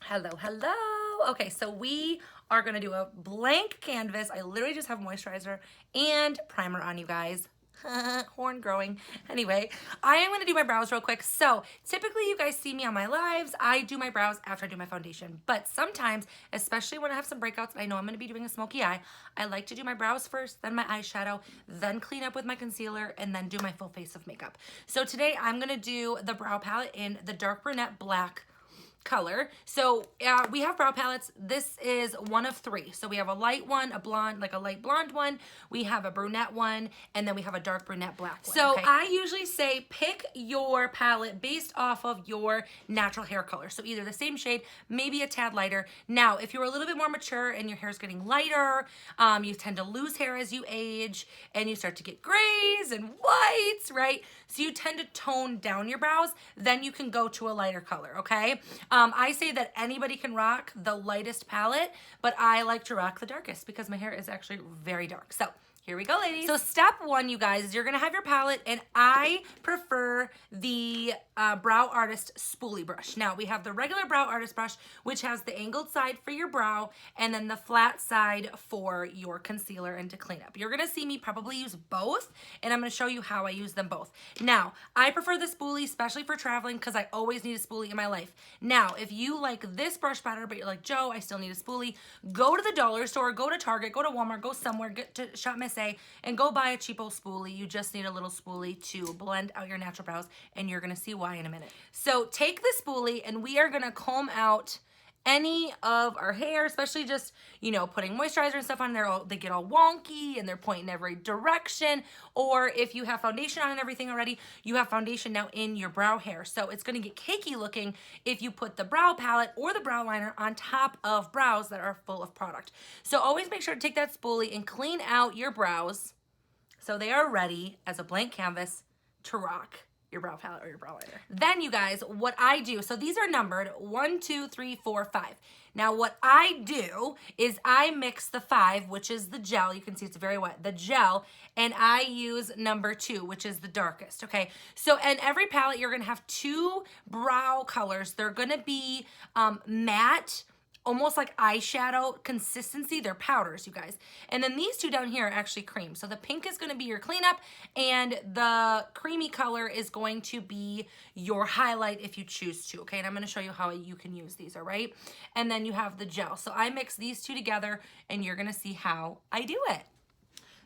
Hello, hello. Okay, so we are gonna do a blank canvas. I literally just have moisturizer and primer on, you guys. Horn growing. Anyway, I am gonna do my brows real quick. So typically you guys see me on my lives, I do my brows after I do my foundation. But sometimes, especially when I have some breakouts and I know I'm gonna be doing a smoky eye, I like to do my brows first, then my eyeshadow, then clean up with my concealer, and then do my full face of makeup. So today I'm gonna do the brow palette in the dark brunette black color. So we have brow palettes. This is one of three. So we have a light one, a blonde, like a light blonde one. We have a brunette one, and then we have a dark brunette black one. So okay? I usually say pick your palette based off of your natural hair color. So either the same shade, maybe a tad lighter. Now, if you're a little bit more mature and your hair is getting lighter, you tend to lose hair as you age, and you start to get grays and whites, right? So you tend to tone down your brows. Then you can go to a lighter color, okay? I say that anybody can rock the lightest palette, but I like to rock the darkest because my hair is actually very dark. So here we go, ladies. So step one, you guys, is you're gonna have your palette, and I prefer the Brow Artist Spoolie brush. Now, we have the regular Brow Artist brush, which has the angled side for your brow, and then the flat side for your concealer and to clean up. You're gonna see me probably use both, and I'm gonna show you how I use them both. Now, I prefer the spoolie, especially for traveling, because I always need a spoolie in my life. Now, if you like this brush better, but you're like, Joe, I still need a spoolie, go to the dollar store, go to Target, go to Walmart, go somewhere, get to Shop Miss A, and go buy a cheapo spoolie. You just need a little spoolie to blend out your natural brows, and you're gonna see why in a minute. So take the spoolie, and we are gonna comb out any of our hair, especially just, you know, putting moisturizer and stuff on there, they get all wonky and they're pointing every direction. Or if you have foundation on and everything already, you have foundation now in your brow hair. So it's gonna get cakey looking if you put the brow palette or the brow liner on top of brows that are full of product. So always make sure to take that spoolie and clean out your brows so they are ready as a blank canvas to rock your brow palette or your brow liner. Then you guys, what I do, so these are numbered 1, 2, 3, 4, 5. Now what I do is I mix the 5, which is the gel. You can see it's very wet, the gel, and I use number 2, which is the darkest, okay? So in every palette, you're gonna have 2 brow colors. They're gonna be matte, almost like eyeshadow consistency. They're powders, you guys. And then these 2 down here are actually cream. So the pink is gonna be your cleanup, and the creamy color is going to be your highlight if you choose to, okay? And I'm gonna show you how you can use these, all right? And then you have the gel. So I mix these 2 together, and you're gonna see how I do it.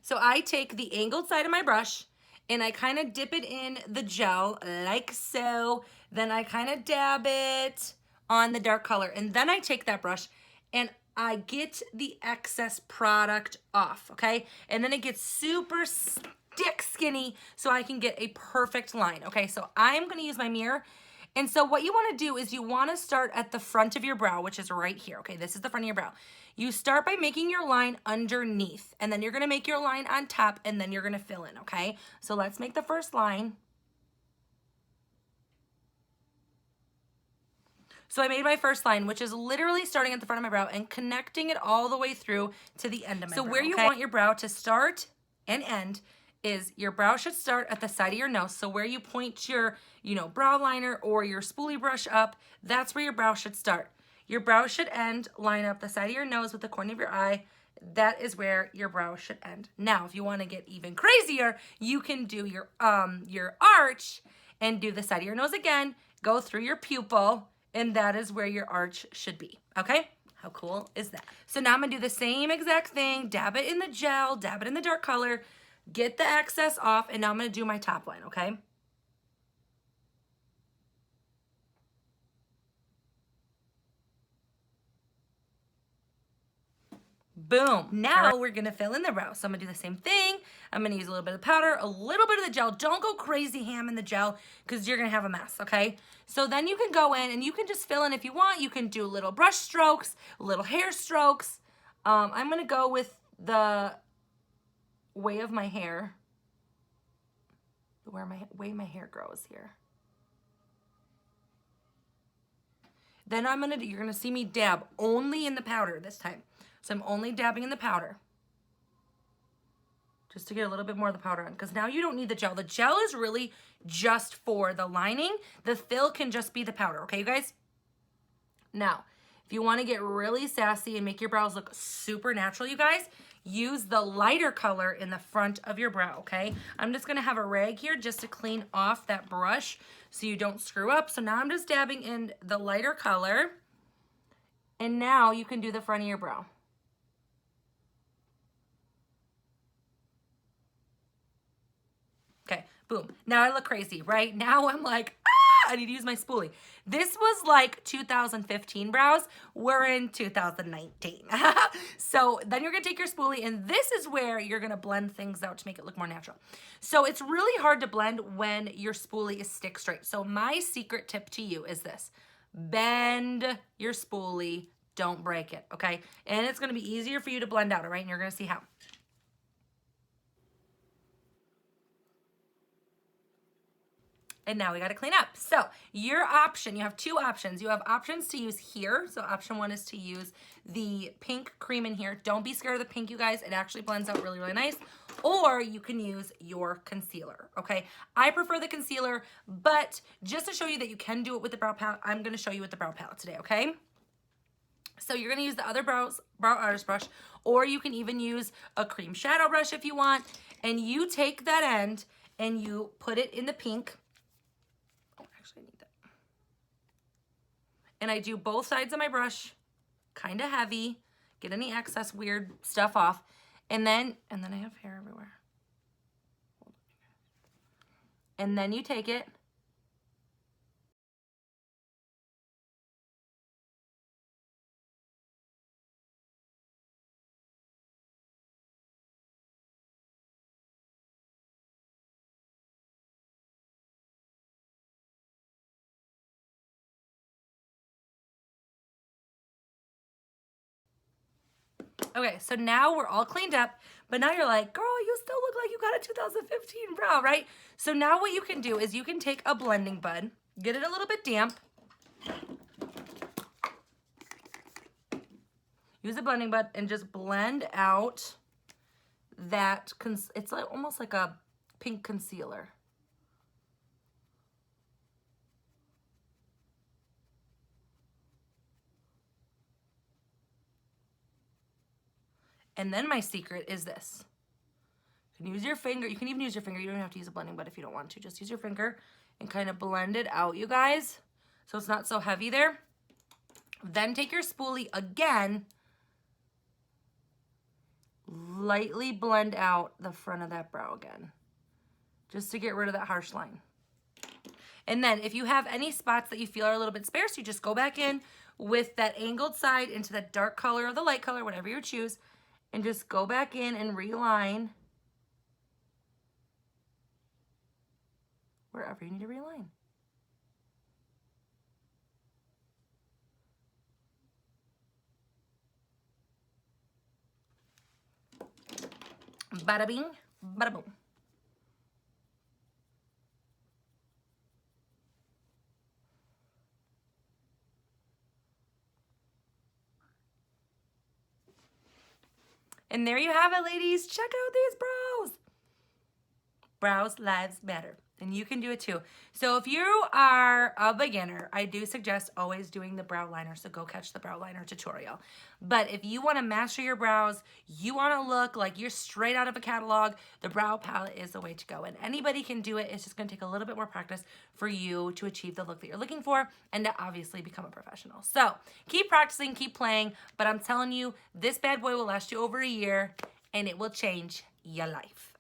So I take the angled side of my brush, and I kind of dip it in the gel, like so. Then I kind of dab it on the dark color, and then I take that brush and I get the excess product off, okay? And then it gets super stick skinny so I can get a perfect line, okay? So I'm gonna use my mirror, and so what you wanna do is you wanna start at the front of your brow, which is right here, okay? This is the front of your brow. You start by making your line underneath, and then you're gonna make your line on top, and then you're gonna fill in, okay? So let's make the first line. So I made my first line, which is literally starting at the front of my brow and connecting it all the way through to the end of my brow. So where you want your brow to start and end is your brow should start at the side of your nose. So where you point your, brow liner or your spoolie brush up, that's where your brow should start. Your brow should end, line up the side of your nose with the corner of your eye. That is where your brow should end. Now, if you want to get even crazier, you can do your arch and do the side of your nose again, go through your pupil, and that is where your arch should be, okay? How cool is that? So now I'm gonna do the same exact thing, dab it in the gel, dab it in the dark color, get the excess off, and now I'm gonna do my top line, okay? Boom. Now we're gonna fill in the brow. So I'm gonna do the same thing. I'm gonna use a little bit of powder, a little bit of the gel. Don't go crazy ham in the gel because you're gonna have a mess, okay? So then you can go in and you can just fill in if you want. You can do little brush strokes, little hair strokes. I'm gonna go with the way of my hair, way my hair grows here. Then you're gonna see me dab only in the powder this time. So I'm only dabbing in the powder just to get a little bit more of the powder on, because now you don't need the gel. The gel is really just for the lining. The fill can just be the powder, okay, you guys? Now, If you want to get really sassy and make your brows look super natural, you guys, use the lighter color in the front of your brow, okay? I'm just gonna have a rag here just to clean off that brush so you don't screw up. So now I'm just dabbing in the lighter color, and now you can do the front of your brow. Okay, boom. Now I look crazy, right? Now I'm like, I need to use my spoolie. This was like 2015 brows. We're in 2019. So then you're gonna take your spoolie, and this is where you're gonna blend things out to make it look more natural. So it's really hard to blend when your spoolie is stick straight. So my secret tip to you is this: bend your spoolie, don't break it, okay? And it's gonna be easier for you to blend out, all right? And you're gonna see how. And now we got to clean up. So your option, you have two options. You have options to use here. So option one is to use the pink cream in here. Don't be scared of the pink, you guys. It actually blends out really, really nice. Or you can use your concealer, okay? I prefer the concealer, but just to show you that you can do it with the brow palette, I'm going to show you with the brow palette today, okay? So you're going to use the other brow artist brush, or you can even use a cream shadow brush if you want. And you take that end and you put it in the pink. I need that. And I do both sides of my brush, kind of heavy, get any excess weird stuff off. And then I have hair everywhere. And then you take it . Okay, so now we're all cleaned up, but now you're like, girl, you still look like you got a 2015 brow, right? So now what you can do is you can take a blending bud, get it a little bit damp, use a blending bud and just blend out that, it's like almost like a pink concealer. And then my secret is this. You can use your finger. You can even use your finger. You don't have to use a blending bud if you don't want to. Just use your finger and kind of blend it out, you guys, so it's not so heavy there. Then take your spoolie again, lightly blend out the front of that brow again, just to get rid of that harsh line. And then if you have any spots that you feel are a little bit sparse, you just go back in with that angled side into that dark color or the light color, whatever you choose, and just go back in and realign wherever you need to realign. Bada bing, bada boom. And there you have it, ladies. Check out these brows. Brows lives matter. And you can do it too. So if you are a beginner, I do suggest always doing the brow liner. So go catch the brow liner tutorial. But if you want to master your brows, you want to look like you're straight out of a catalog, the brow palette is the way to go. And anybody can do it. It's just going to take a little bit more practice for you to achieve the look that you're looking for and to obviously become a professional. So keep practicing, keep playing. But I'm telling you, this bad boy will last you over a year and it will change your life.